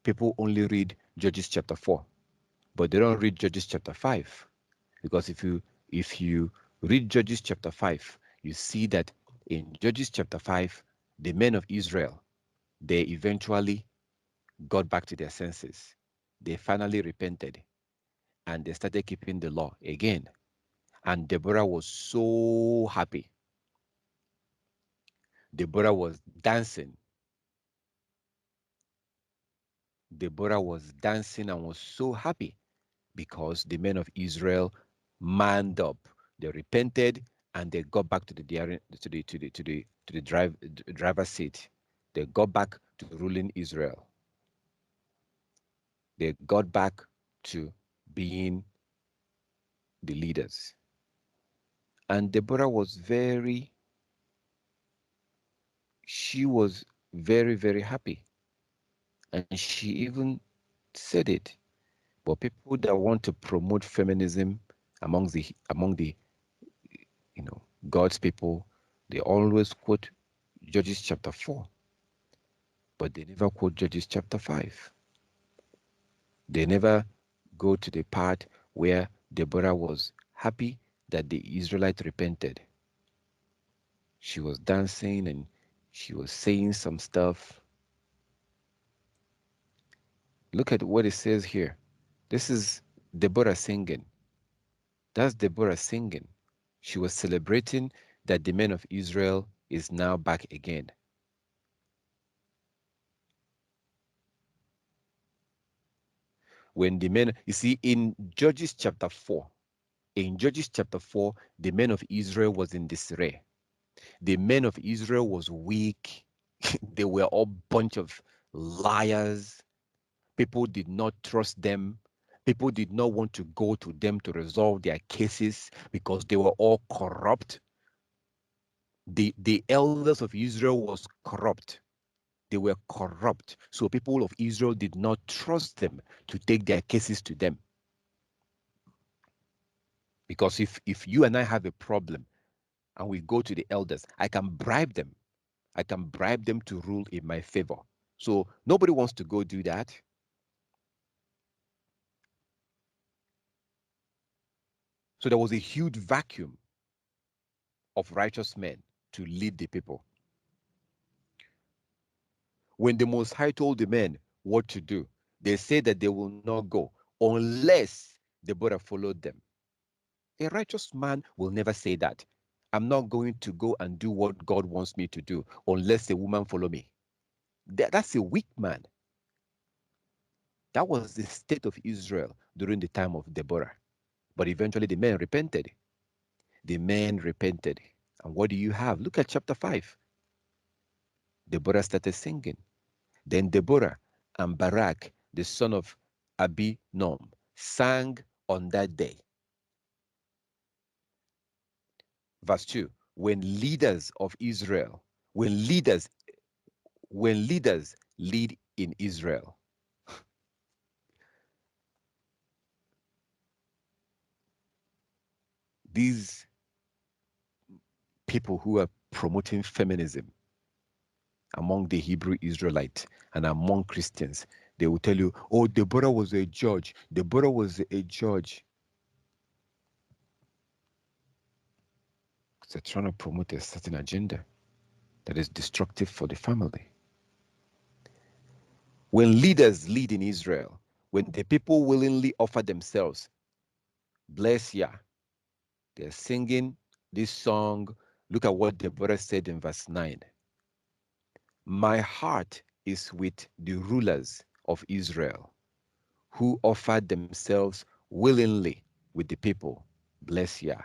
people only read Judges chapter 4, but they don't read Judges chapter 5. Because if you read Judges chapter 5, you see that in Judges chapter 5, the men of Israel, they eventually got back to their senses. They finally repented and they started keeping the law again. And Deborah was so happy. Deborah was dancing. Deborah was dancing and was so happy because the men of Israel manned up. They repented and they got back to the driver's seat. They got back to ruling Israel. They got back to being the leaders. And Deborah was she was very, very happy. And she even said it. But people that want to promote feminism among the God's people, they always quote Judges chapter 4, but they never quote Judges chapter 5. They never go to the part where Deborah was happy that the Israelites repented. She was dancing and she was saying some stuff. Look at what it says here. This is Deborah singing. That's Deborah singing. She was celebrating that the men of Israel is now back again. When the men, you see, in Judges chapter 4, the men of Israel was in disarray. The men of Israel was weak. They were all bunch of liars. People did not trust them. People did not want to go to them to resolve their cases because they were all corrupt. The elders of Israel was corrupt. They were corrupt. So people of Israel did not trust them to take their cases to them. Because if you and I have a problem and we go to the elders, I can bribe them. I can bribe them to rule in my favor. So nobody wants to go do that. So there was a huge vacuum of righteous men to lead the people. When the Most High told the men what to do, they said that they will not go unless Deborah followed them. A righteous man will never say that. I'm not going to go and do what God wants me to do unless a woman follow me. That's a weak man. That was the state of Israel during the time of Deborah. But eventually the men repented. The men repented. And what do you have? Look at chapter 5. Deborah started singing. Then Deborah and Barak, the son of Abinom, sang on that day. Verse 2. When leaders of Israel, when leaders lead in Israel, these people who are promoting feminism among the Hebrew Israelites and among Christians, they will tell you, oh, Deborah was a judge. Deborah was a judge. They're trying to promote a certain agenda that is destructive for the family. When leaders lead in Israel, when the people willingly offer themselves, bless Yah, they're singing this song. Look at what Deborah said in verse 9. My heart is with the rulers of Israel who offered themselves willingly with the people. Bless Yah.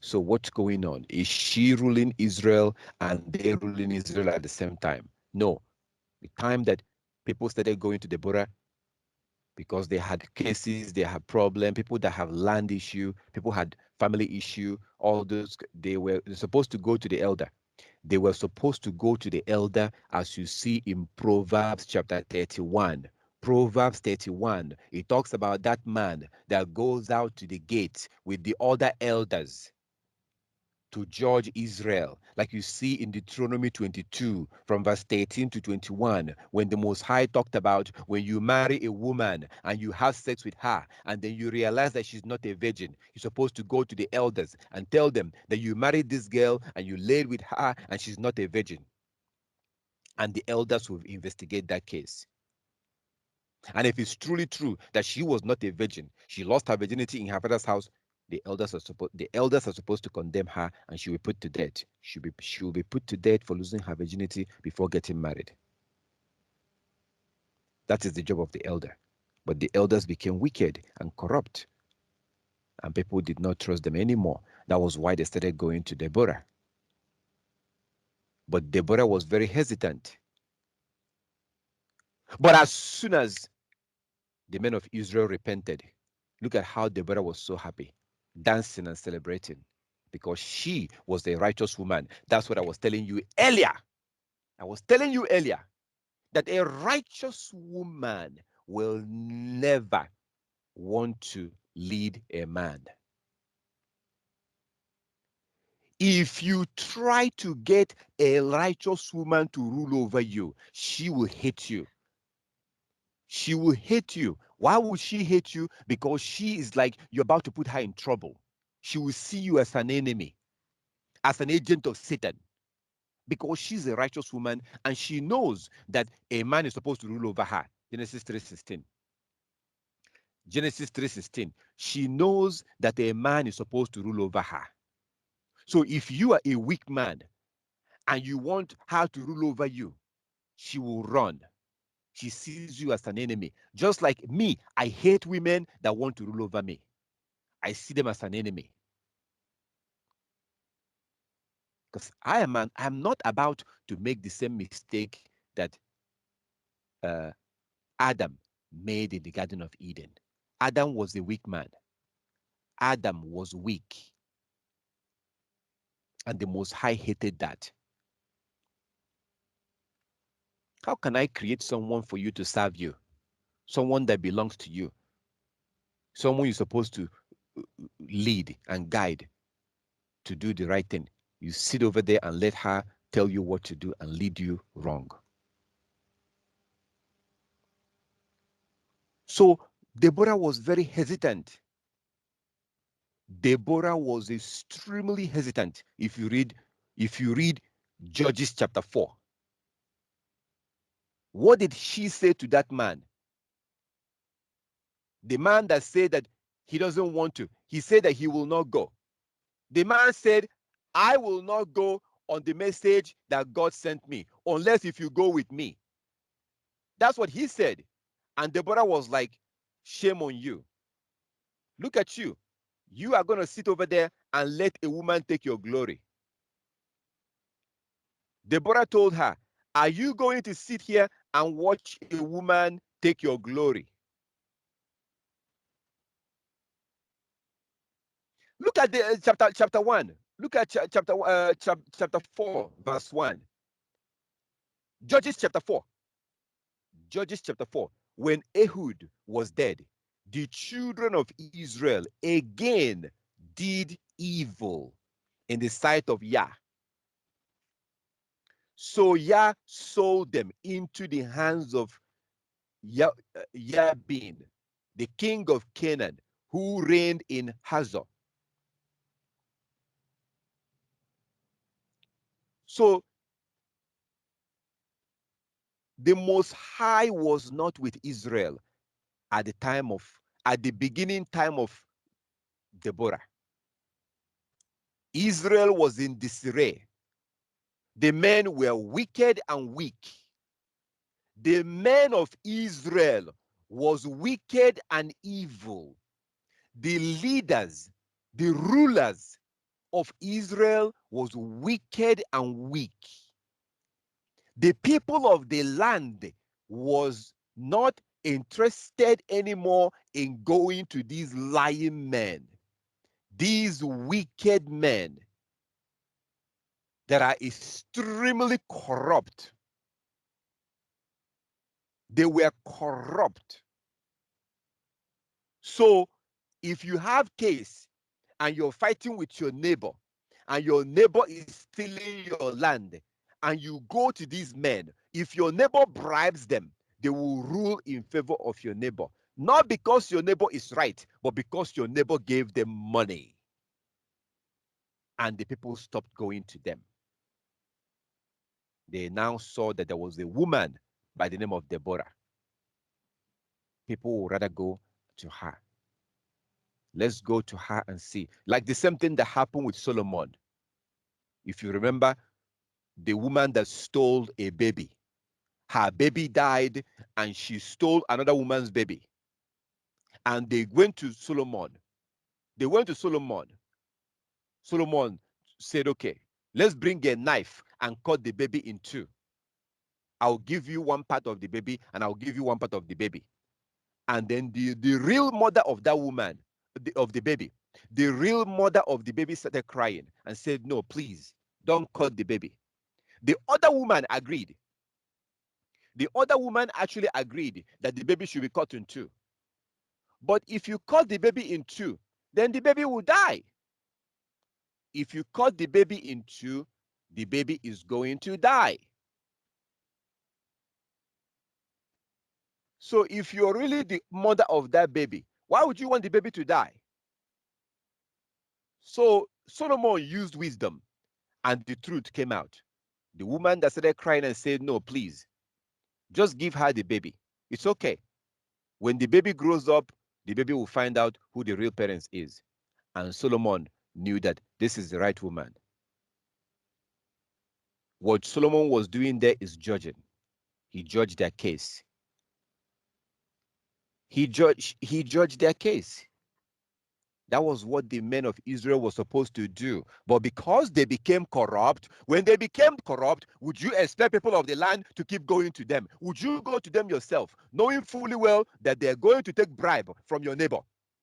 So what's going on? Is she ruling Israel and they ruling Israel at the same time? No. The time that people started going to Deborah because they had cases, they had problems, people that have land issue, people had family issue, all those, they were supposed to go to the elder. They were supposed to go to the elder, as you see in Proverbs chapter 31. Proverbs 31, it talks about that man that goes out to the gate with the other elders to judge Israel, like you see in Deuteronomy 22, from verse 13 to 21, when the Most High talked about when you marry a woman and you have sex with her, and then you realize that she's not a virgin, you're supposed to go to the elders and tell them that you married this girl and you laid with her and she's not a virgin. And the elders will investigate that case. And if it's truly true that she was not a virgin, she lost her virginity in her father's house, the elders are supposed to condemn her, and she will be put to death. She will be put to death for losing her virginity before getting married. That is the job of the elder. But the elders became wicked and corrupt, and people did not trust them anymore. That was why they started going to Deborah. But Deborah was very hesitant. But as soon as the men of Israel repented, look at how Deborah was so happy, dancing and celebrating, because she was a righteous woman. That's what I was telling you earlier. I was telling you earlier that a righteous woman will never want to lead a man. If you try to get a righteous woman to rule over you, she will hate you. She will hate you. Why would she hate you? Because she is like you're about to put her in trouble. She will see you as an enemy, as an agent of Satan, because she's a righteous woman and she knows that a man is supposed to rule over her. Genesis 3:16. Genesis 3:16. She knows that a man is supposed to rule over her. So if you are a weak man and you want her to rule over you, she will run. She sees you as an enemy. Just like me, I hate women that want to rule over me. I see them as an enemy. Because I'm not about to make the same mistake that uh, Adam made in the Garden of Eden. Adam was a weak man. Adam was weak. And the Most High hated that. How can I create someone for you to serve you? Someone that belongs to you. Someone you're supposed to lead and guide to do the right thing. You sit over there and let her tell you what to do and lead you wrong. So Deborah was very hesitant. Deborah was extremely hesitant. If you read Judges chapter 4, what did she say to that man? The man that said that he doesn't want to. He said that he will not go. The man said, I will not go on the message that God sent me, unless if you go with me. That's what he said. And Deborah was like, shame on you. Look at you. You are going to sit over there and let a woman take your glory. Deborah told her, are you going to sit here and watch a woman take your glory? Look at the chapter 1. Look at chapter 4, verse 1. Judges chapter 4. Judges chapter 4. When Ehud was dead, the children of Israel again did evil in the sight of Yah. So Yah sold them into the hands of Yabin, the king of Canaan, who reigned in Hazor. So the Most High was not with Israel at the beginning time of Deborah. Israel was in disarray. The men were wicked and weak. The men of Israel was wicked and evil. The leaders, the rulers of Israel was wicked and weak. The people of the land was not interested anymore in going to these lying men, these wicked men that are extremely corrupt. They were corrupt. So if you have case and you're fighting with your neighbor and your neighbor is stealing your land, and you go to these men, if your neighbor bribes them, they will rule in favor of your neighbor. Not because your neighbor is right, but because your neighbor gave them money. And the people stopped going to them. They now saw that there was a woman by the name of Deborah. People would rather go to her. Let's go to her and see. Like the same thing that happened with Solomon. If you remember, the woman that stole a baby, her baby died and she stole another woman's baby. And they went to Solomon. They went to Solomon. Solomon said, okay, let's bring a knife and cut the baby in two. I'll give you one part of the baby and I'll give you one part of the baby. And then the real mother of that woman, of the baby, the real mother of the baby started crying and said, no, please, don't cut the baby. The other woman agreed. The other woman actually agreed that the baby should be cut in two. But if you cut the baby in two, then the baby will die. If you cut the baby in two, the baby is going to die. So if you're really the mother of that baby, why would you want the baby to die? So Solomon used wisdom and the truth came out. The woman that started crying and said, no, please, just give her the baby. It's okay. When the baby grows up, the baby will find out who the real parents is. And Solomon knew that this is the right woman. What Solomon was doing there is judging. He judged their case. He judged their case. That was what the men of Israel were supposed to do. But because they became corrupt, when they became corrupt, would you expect people of the land to keep going to them? Would you go to them yourself, knowing fully well that they're going to take bribe from your neighbor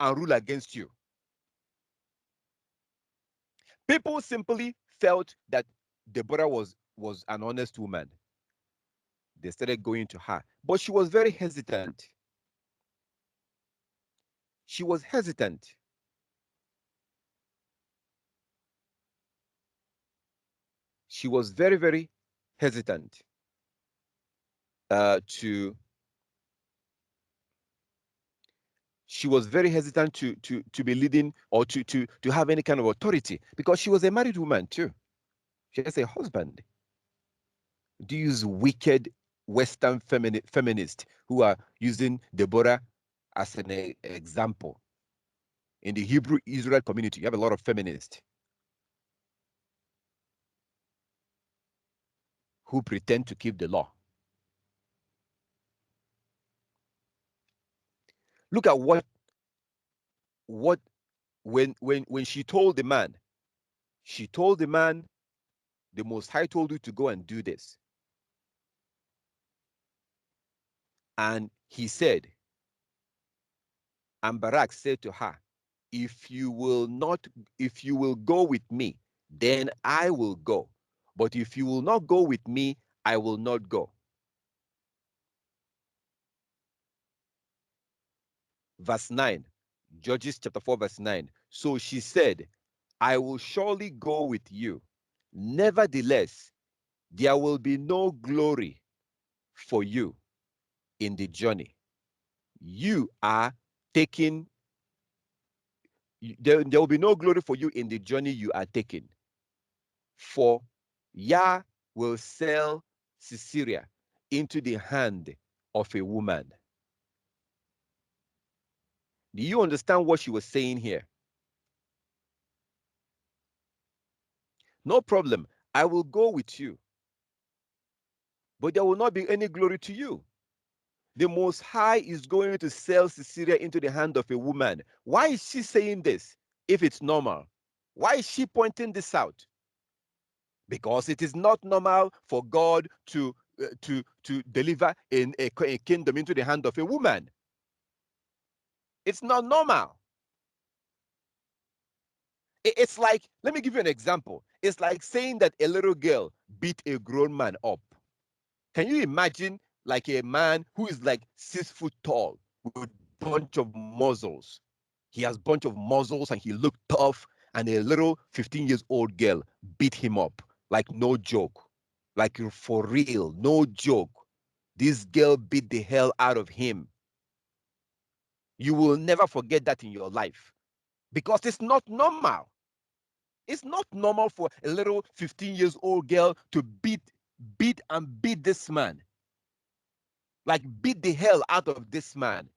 and rule against you? People simply felt that Deborah was an honest woman. They started going to her, but she was very hesitant. She was hesitant. She was very, very hesitant to she was very hesitant to be leading or to have any kind of authority, because she was a married woman too. She has a husband. These wicked Western feminists who are using Deborah as an example. In the Hebrew Israel community, you have a lot of feminists who pretend to keep the law. Look at what when she told the man, the Most High told you to go and do this. And he said, and Barak said to her, if you will go with me, then I will go. But if you will not go with me, I will not go. Verse 9, Judges chapter 4, verse 9. So she said, I will surely go with you. Nevertheless, there will be no glory for you in the journey. You are taking, there will be no glory for you in the journey you are taking. For Yah will sell Sisera into the hand of a woman. Do you understand what she was saying here? No problem. I will go with you, but there will not be any glory to you. The Most High is going to sell Sisera into the hand of a woman. Why is she saying this if it's normal? Why is she pointing this out? Because it is not normal for God to deliver a kingdom into the hand of a woman. It's not normal. It's like, let me give you an example. It's like saying that a little girl beat a grown man up. Can you imagine like a man who is like 6 foot tall with a bunch of muscles? He has a bunch of muscles and he looked tough, and a little 15 years old girl beat him up, like no joke, like for real, no joke. This girl beat the hell out of him. You will never forget that in your life, because it's not normal. It's not normal for a little 15 years old girl to beat this man, like beat the hell out of this man.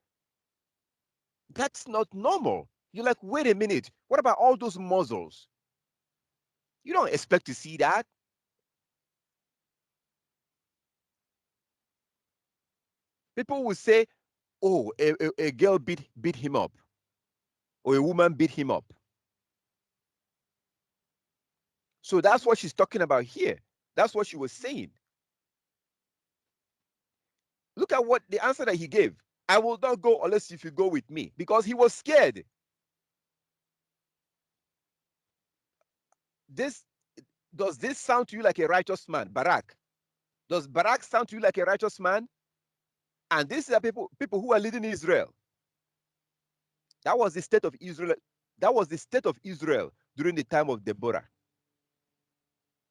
That's not normal. You're like, wait a minute, what about all those muzzles? You don't expect to see that. People will say, oh, a girl beat him up, or a woman beat him up. So that's what she's talking about here. That's what she was saying. Look at what the answer that he gave. I will not go unless if you go with me, because he was scared. This does this sound to you like a righteous man, Barak? Does Barak sound to you like a righteous man? And these are people who are leading Israel. That was the state of Israel. That was the state of Israel during the time of Deborah.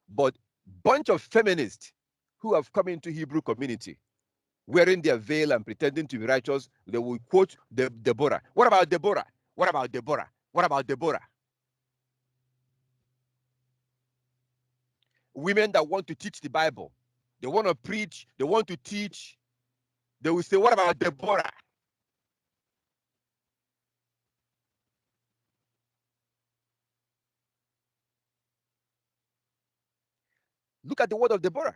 But bunch of feminists who have come into Hebrew community, wearing their veil and pretending to be righteous, they will quote Deborah. What about Deborah? What about Deborah? What about Deborah? Women that want to teach the Bible, they want to preach, they want to teach, they will say, what about Deborah? Look at the word of Deborah.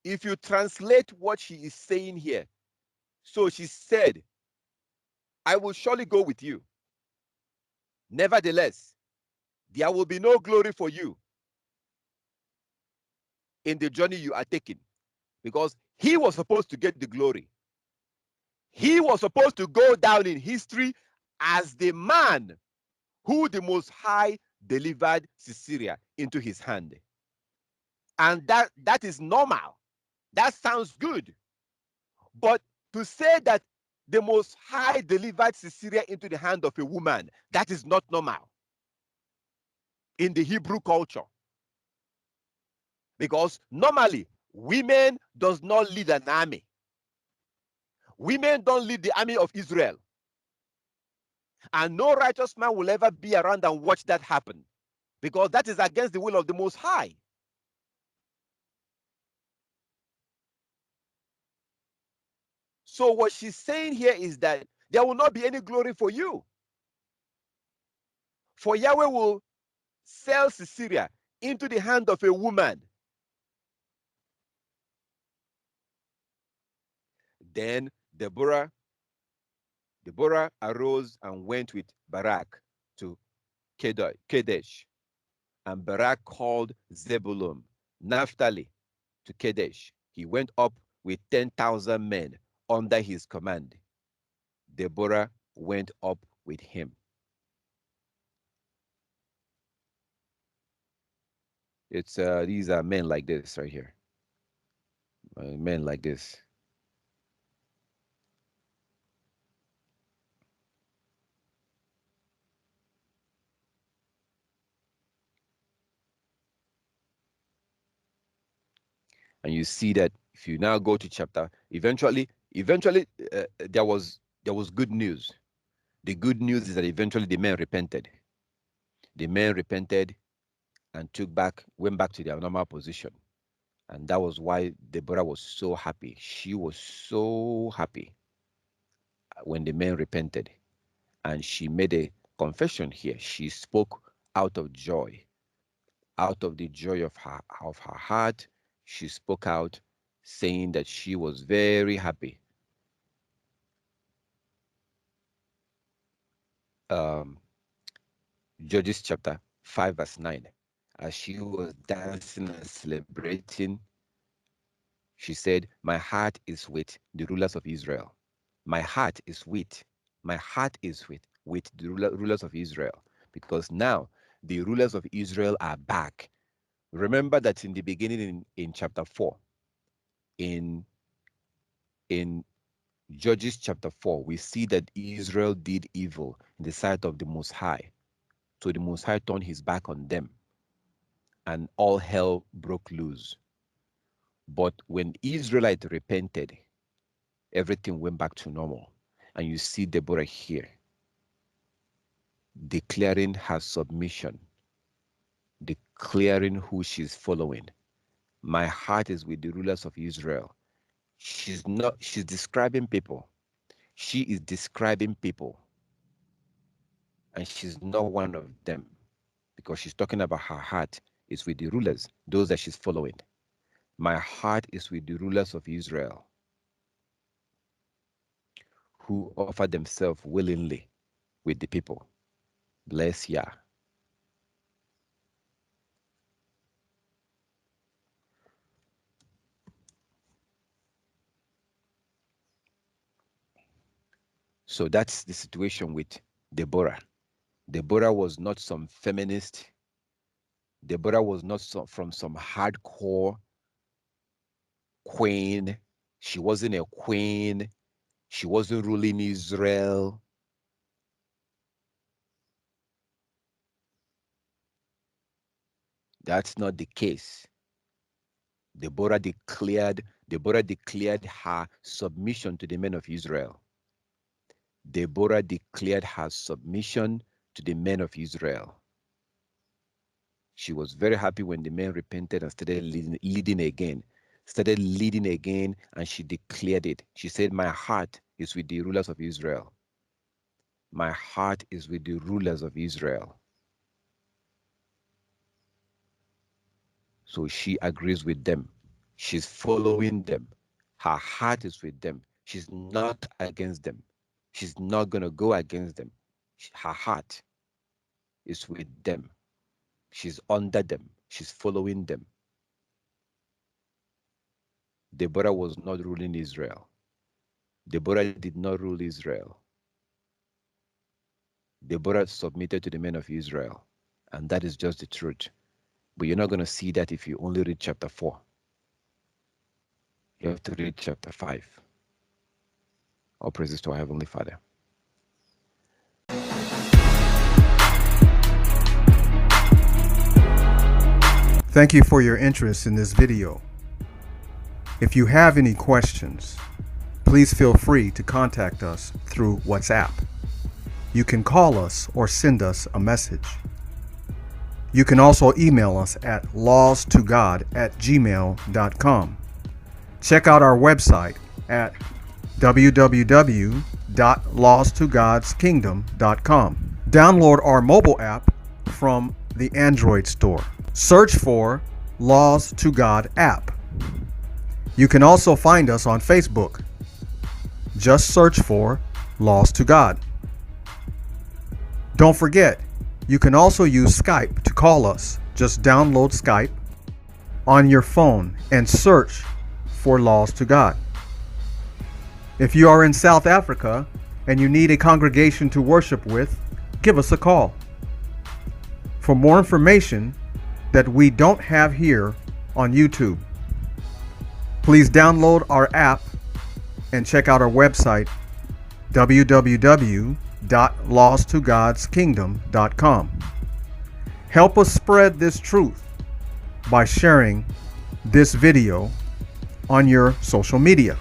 If you translate what she is saying here, so she said, I will surely go with you. Nevertheless, there will be no glory for you in the journey you are taking, because he was supposed to get the glory. He was supposed to go down in history as the man who the Most High delivered Sisera into his hand. And that is normal. That sounds good. But to say that the Most High delivered Sisera into the hand of a woman, that is not normal in the Hebrew culture. Because normally, women does not lead an army. Women don't lead the army of Israel. And no righteous man will ever be around and watch that happen, because that is against the will of the Most High. So what she's saying here is that there will not be any glory for you. For Yahweh will sell Sisera into the hand of a woman. Then Deborah arose and went with Barak to Kadesh. And Barak called Zebulun, Naphtali to Kadesh. He went up with 10,000 men under his command. Deborah went up with him. It's these are men like this right here. Men like this. And you see that if you now go to chapter, eventually there was good news. The good news is that eventually the men repented. The men repented and went back to their normal position. And that was why Deborah was so happy. She was so happy when the men repented. And she made a confession here. She spoke out of joy. Out of the joy of her heart, she spoke out, saying that she was very happy. Judges chapter 5 verse 9. As she was dancing and celebrating, she said, my heart is with the rulers of Israel. My heart is with the rulers of Israel, because now the rulers of Israel are back. Remember that in the beginning in chapter 4, in Judges chapter 4, we see that Israel did evil in the sight of the Most High. So the Most High turned his back on them, and all hell broke loose. But when Israelites repented, everything went back to normal. And you see Deborah here, declaring her submission, declaring who she's following. My heart is with the rulers of Israel. She's describing people. She is describing people. And she's not one of them, because she's talking about her heart is with the rulers, those that she's following. My heart is with the rulers of Israel, who offer themselves willingly with the people. Bless Yah. So that's the situation with Deborah. Deborah was not some feminist. Deborah was not from some hardcore queen. She wasn't a queen. She wasn't ruling Israel. That's not the case. Deborah declared her submission to the men of Israel. Deborah declared her submission to the men of Israel. She was very happy when the men repented and started leading again. And she declared it. She said, my heart is with the rulers of Israel. My heart is with the rulers of Israel. So she agrees with them. She's following them. Her heart is with them. She's not against them. She's not going to go against them. Her heart is with them. She's under them. She's following them. Deborah was not ruling Israel. Deborah did not rule Israel. Deborah submitted to the men of Israel. And that is just the truth. But you're not going to see that if you only read chapter 4. You have to read chapter 5. All praises to our Heavenly Father. Thank you for your interest in this video. If you have any questions, please feel free to contact us through WhatsApp. You can call us or send us a message. You can also email us at lawstogod@gmail.com. Check out our website at www.lawstogodskingdom.com. Download our mobile app from the Android store. Search for Laws to God app. You can also find us on Facebook. Just search for Laws to God. Don't forget, you can also use Skype to call us. Just download Skype on your phone and search for Laws to God. If you are in South Africa and you need a congregation to worship with, give us a call. For more information that we don't have here on YouTube, please download our app and check out our website, www.lawstogodskingdom.com. Help us spread this truth by sharing this video on your social media.